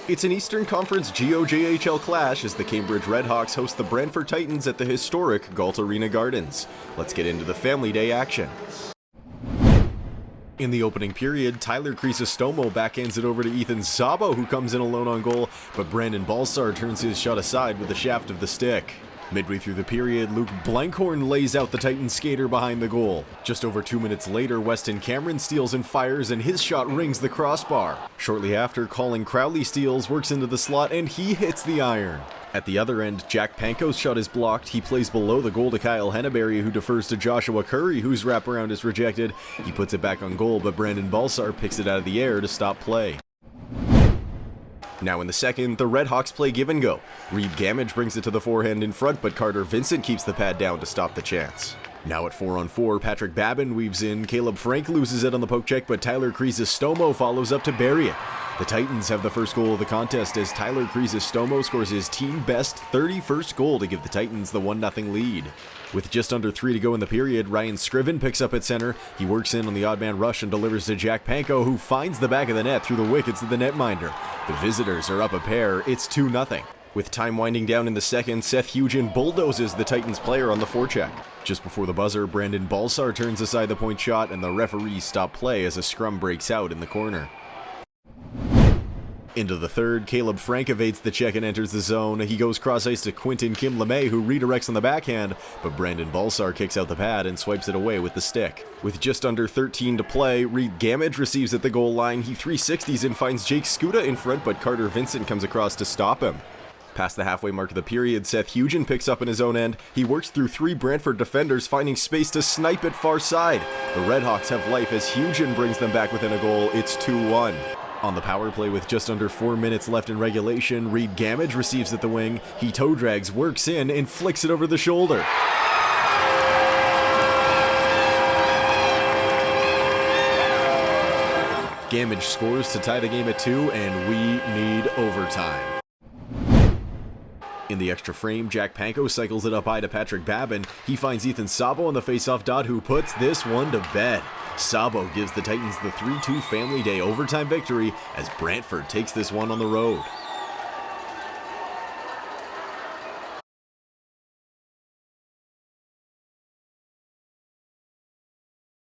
It's an Eastern Conference GOJHL clash as the Cambridge RedHawks host the Brantford Titans at the historic Galt Arena Gardens. Let's get into the Family Day action. In the opening period, Tyler Chrysostomo backhands it over to Ethan Sabo, who comes in alone on goal, but Brandon Balsar turns his shot aside with the shaft of the stick. Midway through the period, Luke Blankhorn lays out the Titan skater behind the goal. Just over 2 minutes later, Weston Cameron steals and fires, and his shot rings the crossbar. Shortly after, Colin Crowley steals, works into the slot, and he hits the iron. At the other end, Jack Panko's shot is blocked. He plays below the goal to Kyle Henneberry, who defers to Joshua Curry, whose wraparound is rejected. He puts it back on goal, but Brandon Balsar picks it out of the air to stop play. Now in the second, the RedHawks play give and go. Reed Gamage brings it to the forehand in front, but Carter Vincent keeps the pad down to stop the chance. Now at 4-on-4, Patrick Babin weaves in, Caleb Frank loses it on the poke check, but Tyler Chrysostomo follows up to bury it. The Titans have the first goal of the contest as Tyler Chrysostomo scores his team-best 31st goal to give the Titans the 1-0 lead. With just under 3 to go in the period, Ryan Scriven picks up at center. He works in on the odd man rush and delivers to Jack Panko, who finds the back of the net through the wickets of the netminder. The visitors are up a pair. It's 2-0. With time winding down in the second, Seth Hugen bulldozes the Titans player on the forecheck. Just before the buzzer, Brandon Balsar turns aside the point shot, and the referees stop play as a scrum breaks out in the corner. Into the third, Caleb Frank evades the check and enters the zone. He goes cross-ice to Quinton Kim LeMay, who redirects on the backhand, but Brandon Balsar kicks out the pad and swipes it away with the stick. With just under 13 to play, Reed Gamage receives at the goal line. He 360s and finds Jake Skuta in front, but Carter Vincent comes across to stop him. Past the halfway mark of the period, Seth Hugen picks up in his own end. He works through 3 Brantford defenders, finding space to snipe it far side. The RedHawks have life as Hugen brings them back within a goal. It's 2-1. On the power play with just under 4 minutes left in regulation, Reed Gamage receives at the wing. He toe drags, works in, and flicks it over the shoulder. Gamage scores to tie the game at 2, and we need overtime. In the extra frame, Jack Panko cycles it up high to Patrick Babin. He finds Ethan Sabo on the faceoff dot, who puts this one to bed. Sabo gives the Titans the 3-2 Family Day overtime victory as Brantford takes this one on the road.